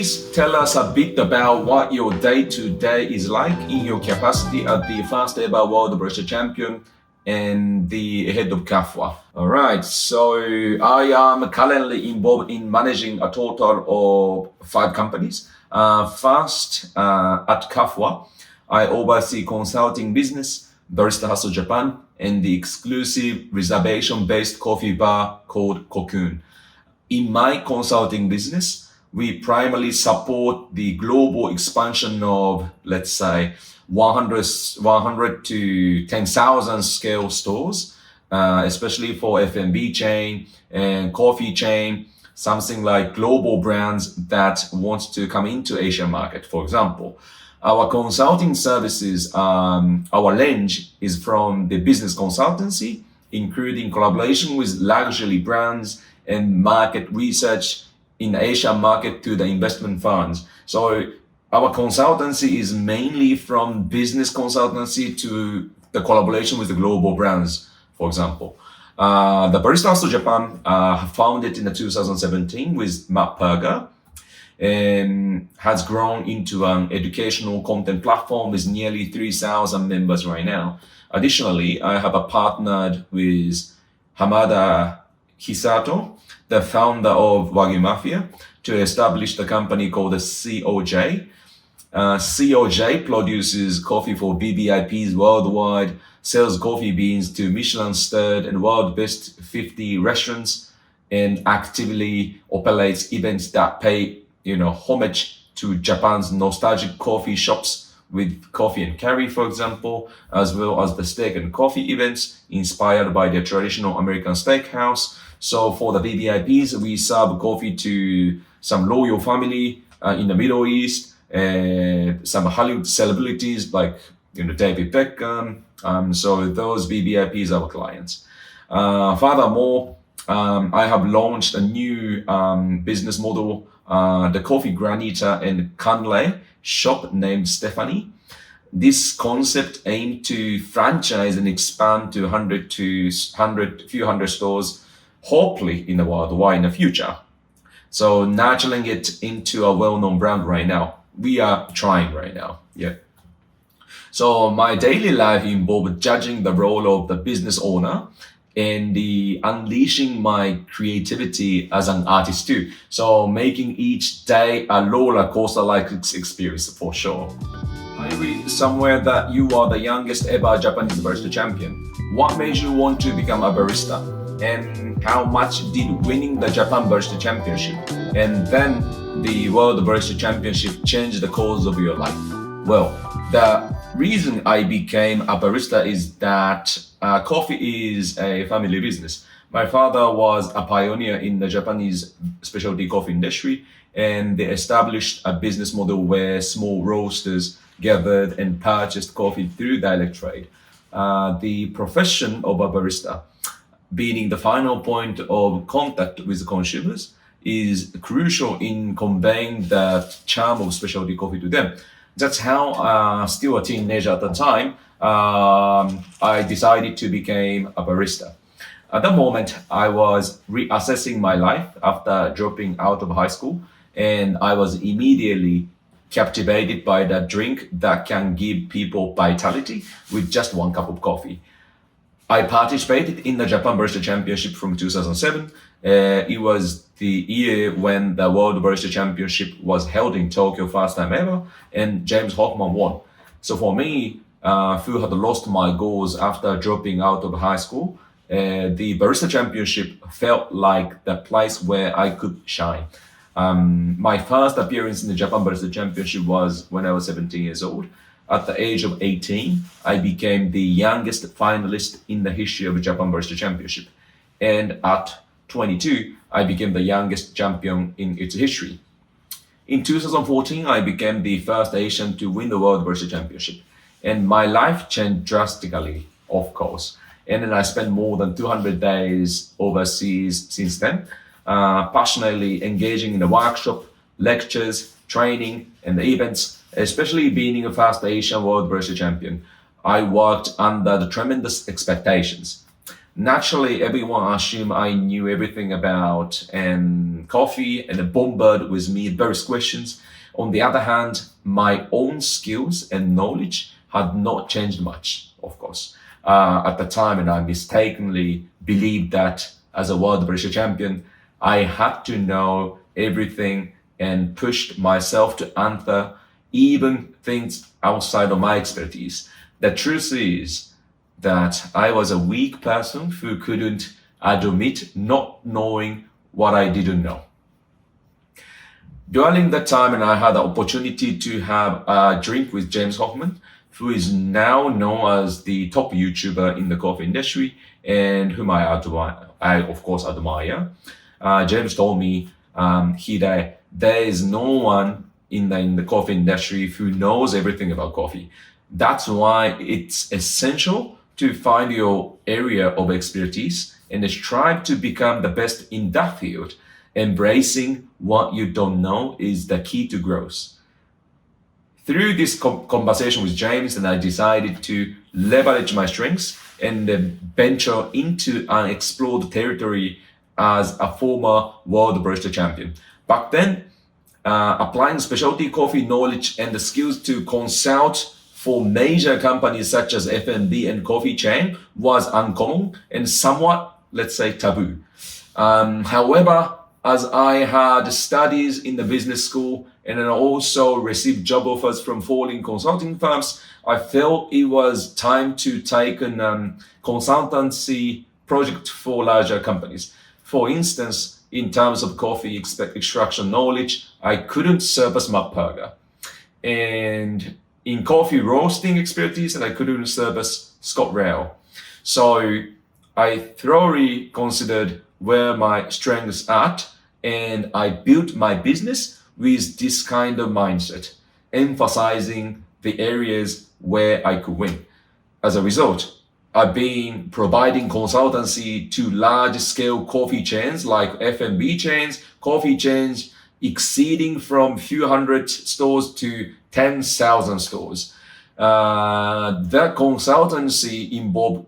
please tell us a bit about what your day-to-day is like in your capacity as the first ever World Barista Champion and the head of QAHWA. All right, so I am currently involved in managing a total of 5 companies. First, at QAHWA, I oversee consulting business, Barista Hustle Japan, and the exclusive reservation-based coffee bar called Cocoon. In my consulting business, we primarily support the global expansion of, let's say, 100 to 10,000 scale stores, especially for F&B chain and coffee chain, something like global brands that want to come into Asian market, for example. Our consulting services, our range is from the business consultancy, including collaboration with luxury brands and market research in the Asian market to the investment funds. So our consultancy is mainly from business consultancy to the collaboration with the global brands, for example. The Barista Hustle Japan founded in 2017 with Matt Perger and has grown into an educational content platform with nearly 3,000 members right now. Additionally, I have partnered with Hamada Hisato, the founder of Wagyu Mafia, to establish the company called the COJ. COJ produces coffee for BBIPs worldwide, sells coffee beans to Michelin-starred and world best 50 restaurants, and actively operates events that pay, homage to Japan's nostalgic coffee shops with coffee and curry, for example, as well as the steak and coffee events inspired by the traditional American steakhouse. So for the BBIPs, we serve coffee to some royal family in the Middle East, some Hollywood celebrities like David Beckham. So those BBIPs are our clients. Furthermore, I have launched a new business model, the Coffee Granita and Canlay shop named Stephanie. This concept aimed to franchise and expand to few hundred stores, hopefully in the worldwide in the future. So nurturing it into a well-known brand right now. We are trying right now. Yeah. So my daily life involved judging the role of the business owner and the unleashing my creativity as an artist too. So making each day a roller coaster-like experience for sure. I read somewhere that you are the youngest ever Japanese barista champion. What made you want to become a barista? And how much did winning the Japan Barista Championship and then the World Barista Championship change the course of your life? Well, the reason I became a barista is that coffee is a family business. My father was a pioneer in the Japanese specialty coffee industry, and they established a business model where small roasters gathered and purchased coffee through direct trade. The profession of a barista, being the final point of contact with consumers, is crucial in conveying the charm of specialty coffee to them. That's how, still a teenager at the time, I decided to become a barista. At the moment, I was reassessing my life after dropping out of high school, and I was immediately captivated by the drink that can give people vitality with just one cup of coffee. I participated in the Japan Barista Championship from 2007. It was the year when the World Barista Championship was held in Tokyo first time ever, and James Hoffman won. So for me, who had lost my goals after dropping out of high school, the Barista Championship felt like the place where I could shine. My first appearance in the Japan Barista Championship was when I was 17 years old. At the age of 18, I became the youngest finalist in the history of the Japan Barista Championship. And at 22, I became the youngest champion in its history. In 2014, I became the first Asian to win the World Barista Championship. And my life changed drastically, of course. And then I spent more than 200 days overseas since then, passionately engaging in the workshop, lectures, training, and the events, especially being a first Asian World Barista Champion. I worked under the tremendous expectations. Naturally, everyone assumed I knew everything about coffee and bombarded with me various questions. On the other hand, my own skills and knowledge had not changed much, of course, at the time, and I mistakenly believed that as a World Barista Champion, I had to know everything and pushed myself to answer even things outside of my expertise. The truth is that I was a weak person who couldn't admit not knowing what I didn't know. During that time, and I had the opportunity to have a drink with James Hoffman, who is now known as the top YouTuber in the coffee industry and whom I of course admire. James told me, Hide, there is no one in the coffee industry who knows everything about coffee. That's why it's essential to find your area of expertise and strive to become the best in that field. Embracing what you don't know is the key to growth. Through this conversation with James, and I decided to leverage my strengths and venture into unexplored territory as a former World Barista Champion. Back then, applying specialty coffee knowledge and the skills to consult for major companies such as F&B and coffee chain was uncommon and somewhat, let's say, taboo. However, as I had studies in the business school and then also received job offers from foreign consulting firms, I felt it was time to take a consultancy project for larger companies. For instance, in terms of coffee extraction knowledge, I couldn't surpass McDonald. And in coffee roasting expertise, and I couldn't surpass Scott Rail. So I thoroughly considered where my strengths at, and I built my business with this kind of mindset, emphasizing the areas where I could win. As a result, I've been providing consultancy to large-scale coffee chains like F&B chains, coffee chains exceeding from few hundred stores to 10,000 stores. That consultancy involved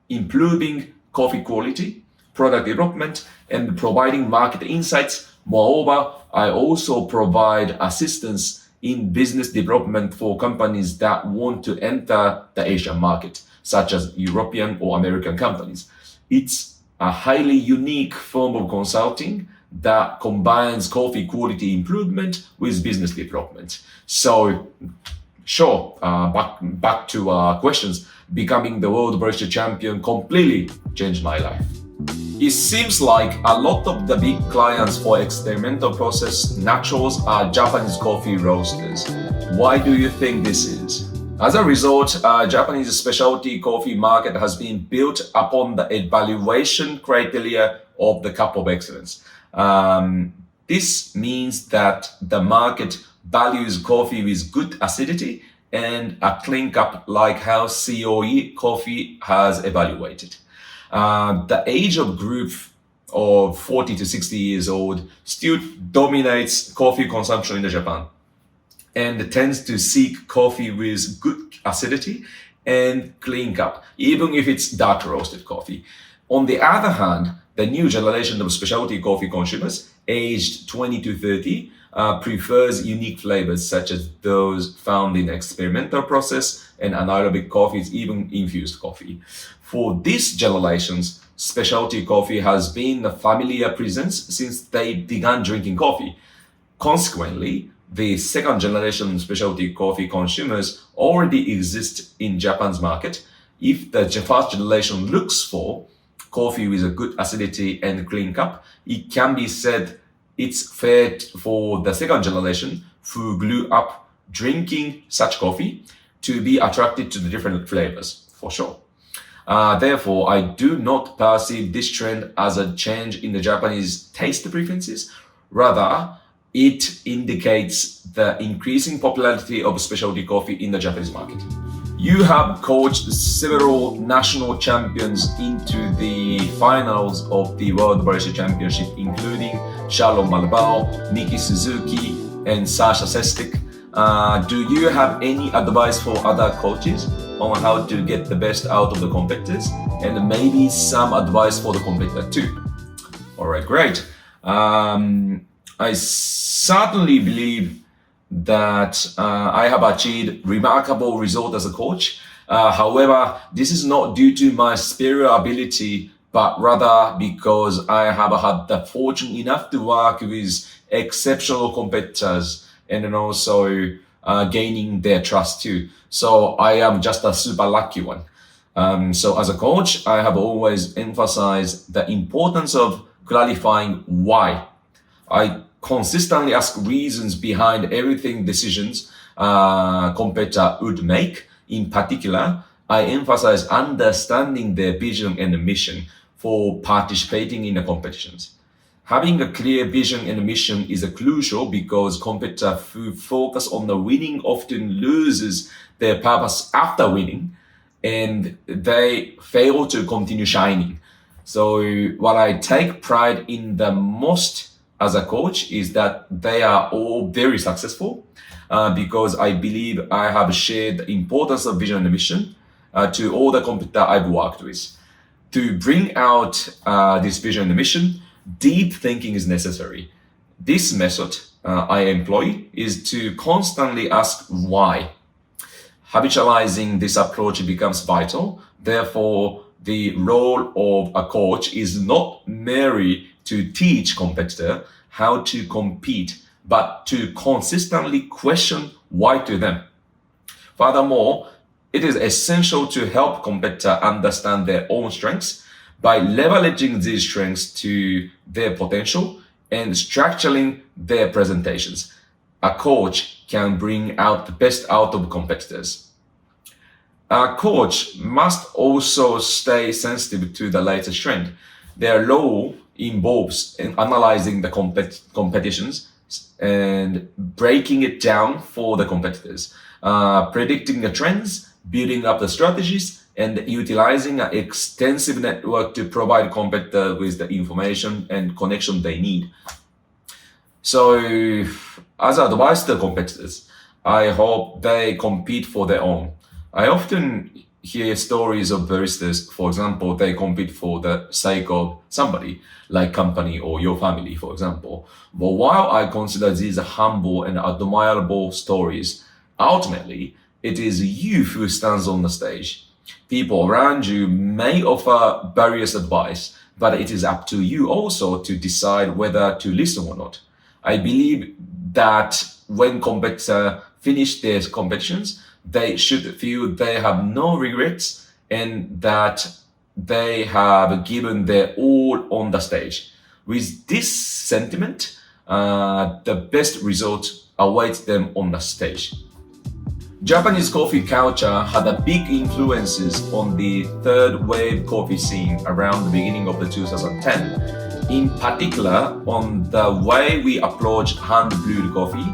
improving coffee quality, product development, and providing market insights. Moreover, I also provide assistance in business development for companies that want to enter the Asian market, such as European or American companies. It's a highly unique form of consulting that combines coffee quality improvement with business development. So, sure, back to questions. Becoming the World Barista Champion completely changed my life. It seems like a lot of the big clients for experimental process naturals are Japanese coffee roasters. Why do you think this is? As a result, Japanese specialty coffee market has been built upon the evaluation criteria of the cup of excellence. This means that the market values coffee with good acidity and a clean cup, like how COE coffee has evaluated. The age of group of 40 to 60 years old still dominates coffee consumption in Japan and tends to seek coffee with good acidity and clean cup, even if it's dark roasted coffee. On the other hand, the new generation of specialty coffee consumers, aged 20 to 30, prefers unique flavors such as those found in experimental process and anaerobic coffees, even infused coffee. For these generations, specialty coffee has been a familiar presence since they began drinking coffee. Consequently, the second generation specialty coffee consumers already exist in Japan's market. If the first generation looks for coffee with a good acidity and clean cup, it can be said it's fair for the second generation who grew up drinking such coffee to be attracted to the different flavors, for sure. Therefore, I do not perceive this trend as a change in the Japanese taste preferences. Rather, it indicates the increasing popularity of specialty coffee in the Japanese market. You have coached several national champions into the finals of the World Barista Championship, including Charlotte Malaval, Miki Suzuki, and Sasa Sestic. Do you have any advice for other coaches on how to get the best out of the competitors and maybe some advice for the competitor too. All right, great. I certainly believe that I have achieved remarkable results as a coach. However, this is not due to my superior ability, but rather because I have had the fortune enough to work with exceptional competitors and then also gaining their trust too. So I am just a super lucky one. So as a coach, I have always emphasized the importance of clarifying why. I consistently ask reasons behind everything decisions competitor would make. In particular, I emphasize understanding their vision and mission for participating in the competitions. Having a clear vision and mission is crucial because competitors who focus on the winning often loses their purpose after winning, and they fail to continue shining. So what I take pride in the most as a coach is that they are all very successful because I believe I have shared the importance of vision and mission to all the competitors I've worked with. To bring out this vision and mission, deep thinking is necessary. This method I employ is to constantly ask why. Habitualizing this approach becomes vital. Therefore, the role of a coach is not merely to teach competitor how to compete, but to consistently question why to them. Furthermore, it is essential to help competitor understand their own strengths by leveraging these strengths to their potential and structuring their presentations. A coach can bring out the best out of competitors. A coach must also stay sensitive to the latest trend. Their role involves in analyzing the competitions and breaking it down for the competitors, predicting the trends, building up the strategies, and utilizing an extensive network to provide competitors with the information and connection they need. So, as advice to the competitors, I hope they compete for their own. I often hear stories of baristas, for example, they compete for the sake of somebody, like company or your family, for example. But while I consider these humble and admirable stories, ultimately, it is you who stands on the stage. People around you may offer various advice, but it is up to you also to decide whether to listen or not. I believe that when competitors finish their competitions, they should feel they have no regrets and that they have given their all on the stage. With this sentiment, the best result awaits them on the stage. Japanese coffee culture had a big influences on the third wave coffee scene around the beginning of the 2010. In particular, on the way we approach hand-brewed coffee.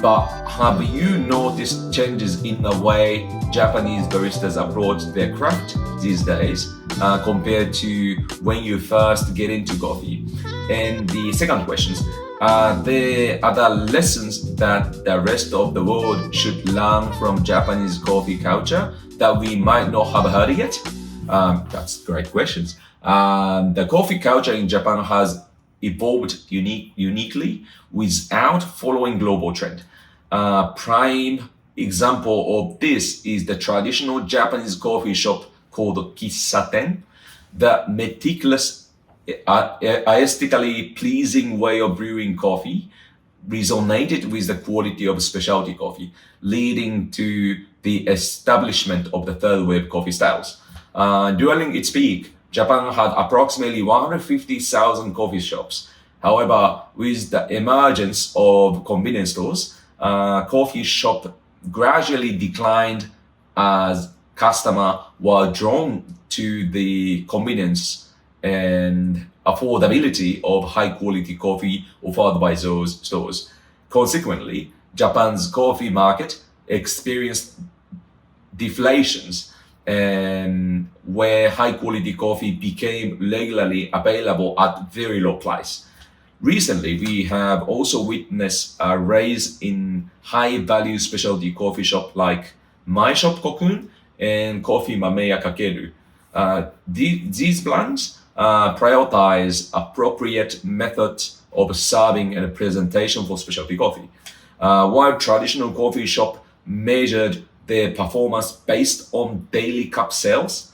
But have you noticed changes in the way Japanese baristas approach their craft these days compared to when you first get into coffee? And the second question, are there other lessons that the rest of the world should learn from Japanese coffee culture that we might not have heard yet? That's great questions. The coffee culture in Japan has evolved uniquely without following global trend. Prime example of this is the traditional Japanese coffee shop called kissaten. The meticulous, aesthetically pleasing way of brewing coffee resonated with the quality of specialty coffee, leading to the establishment of the third wave coffee styles. During its peak, Japan had approximately 150,000 coffee shops. However, with the emergence of convenience stores, coffee shop gradually declined as customers were drawn to the convenience and affordability of high quality coffee offered by those stores. Consequently, Japan's coffee market experienced deflations and where high quality coffee became regularly available at very low price. Recently, we have also witnessed a rise in high value specialty coffee shop like my shop Cocoon and Coffee Mameya Kakeru. These brands prioritize appropriate methods of serving and presentation for specialty coffee, while traditional coffee shop measured their performance based on daily cup sales.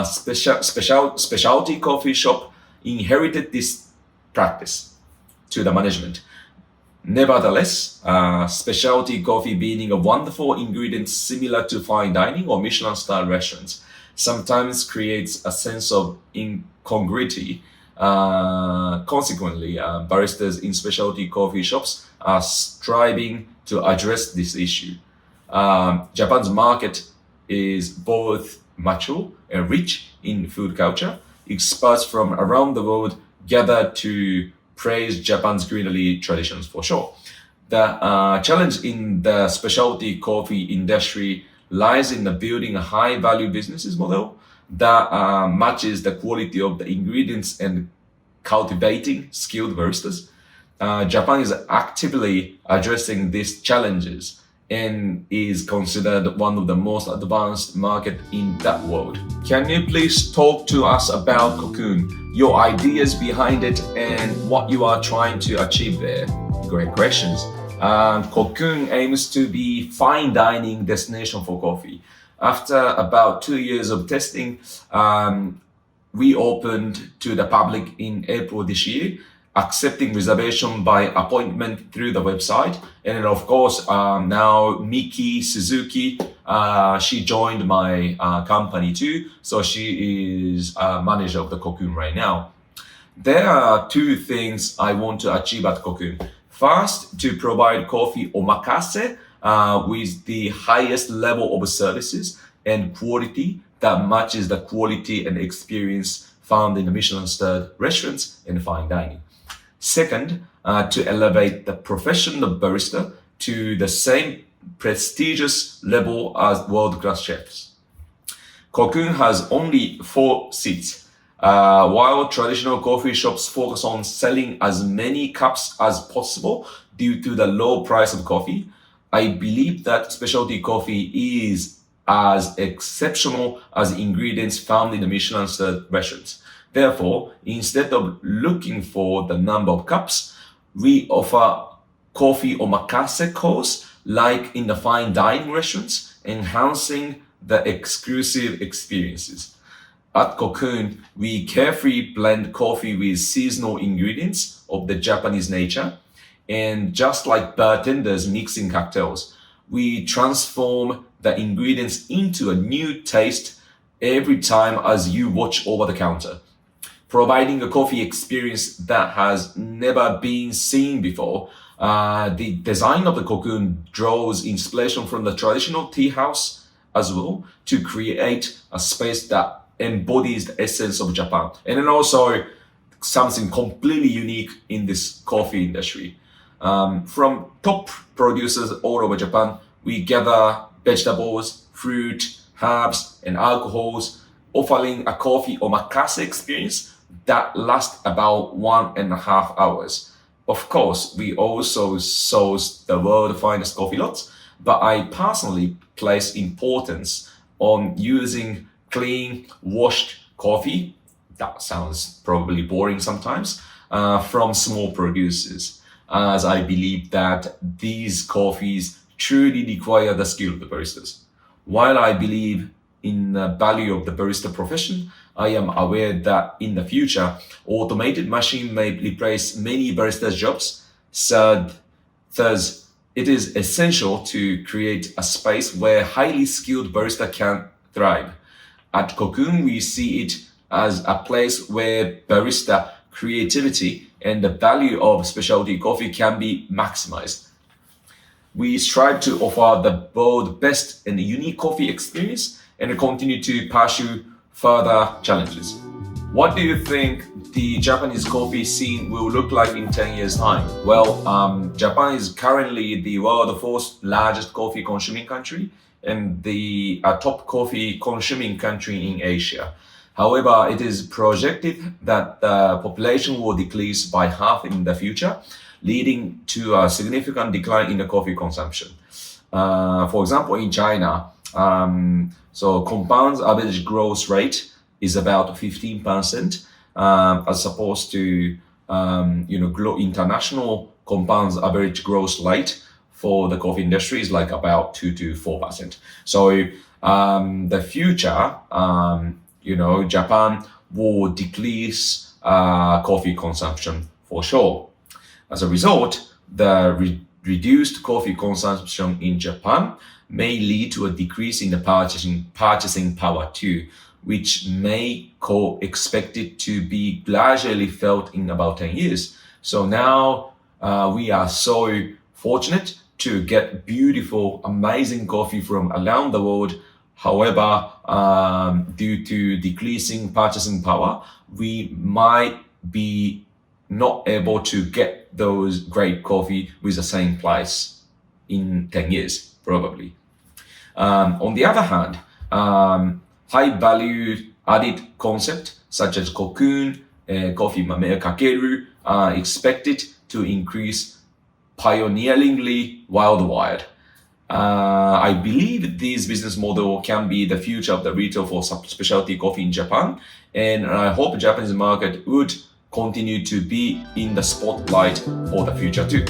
Specialty coffee shop inherited this practice to the management. Nevertheless, specialty coffee being a wonderful ingredient similar to fine dining or Michelin-style restaurants sometimes creates a sense of incongruity. Consequently, baristas in specialty coffee shops are striving to address this issue. Japan's market is both mature and rich in food culture. Experts from around the world gather to praise Japan's greenery traditions for sure. The challenge in the specialty coffee industry lies in the building a high-value businesses model that matches the quality of the ingredients and cultivating skilled baristas. Japan is actively addressing these challenges and is considered one of the most advanced market in that world. Can you please talk to us about Cocoon, your ideas behind it, and what you are trying to achieve there? Great questions. Cocoon aims to be fine dining destination for coffee. After about 2 years of testing, we opened to the public in April this year, accepting reservation by appointment through the website. And then of course, now Miki Suzuki, she joined my company too. So she is manager of the Cocoon right now. There are two things I want to achieve at Cocoon. First, to provide coffee omakase with the highest level of services and quality that matches the quality and experience found in the Michelin-starred restaurants and fine dining. Second, to elevate the profession of barista to the same prestigious level as world-class chefs. Cocoon has only 4 seats. While traditional coffee shops focus on selling as many cups as possible due to the low price of coffee, I believe that specialty coffee is as exceptional as ingredients found in the Michelin-starred restaurants. Therefore, instead of looking for the number of cups, we offer coffee omakase course like in the fine dining restaurants, enhancing the exclusive experiences. At Cocoon, we carefully blend coffee with seasonal ingredients of the Japanese nature, and just like bartenders mixing cocktails, we transform the ingredients into a new taste every time as you watch over the counter, providing a coffee experience that has never been seen before. The design of the Cocoon draws inspiration from the traditional tea house as well to create a space that embodies the essence of Japan. And then also something completely unique in this coffee industry. From top producers all over Japan, we gather vegetables, fruit, herbs, and alcohols, offering a coffee omakase experience that lasts about 1.5 hours. Of course, we also source the world's finest coffee lots, but I personally place importance on using clean, washed coffee. That sounds probably boring sometimes, from small producers, as I believe that these coffees truly require the skill of the baristas. While I believe in the value of the barista profession, I am aware that in the future, automated machine may replace many baristas' jobs. Thus, it is essential to create a space where highly skilled barista can thrive. At Cocoon, we see it as a place where barista creativity and the value of specialty coffee can be maximized. We strive to offer the world's best and unique coffee experience and continue to pursue further challenges. What do you think the Japanese coffee scene will look like in 10 years' time? Well, Japan is currently the world's 4th largest coffee consuming country and the top coffee consuming country in Asia. However, it is projected that the population will decrease by half in the future, leading to a significant decline in the coffee consumption. For example, in China, so compound average growth rate is about 15%, as opposed to international compounds average growth rate for the coffee industry is like about 2 to 4%. So the future, Japan will decrease coffee consumption for sure. As a result, the reduced coffee consumption in Japan may lead to a decrease in the purchasing power too, which may expected to be gradually felt in about 10 years. So now we are so fortunate to get beautiful, amazing coffee from around the world. However, due to decreasing purchasing power, we might be not able to get those great coffee with the same price in 10 years, probably. On the other hand, high value added concept such as Cocoon, coffee mame kakeru are expected to increase pioneeringly worldwide. I believe this business model can be the future of the retail for specialty coffee in Japan, and I hope Japanese market would continue to be in the spotlight for the future too.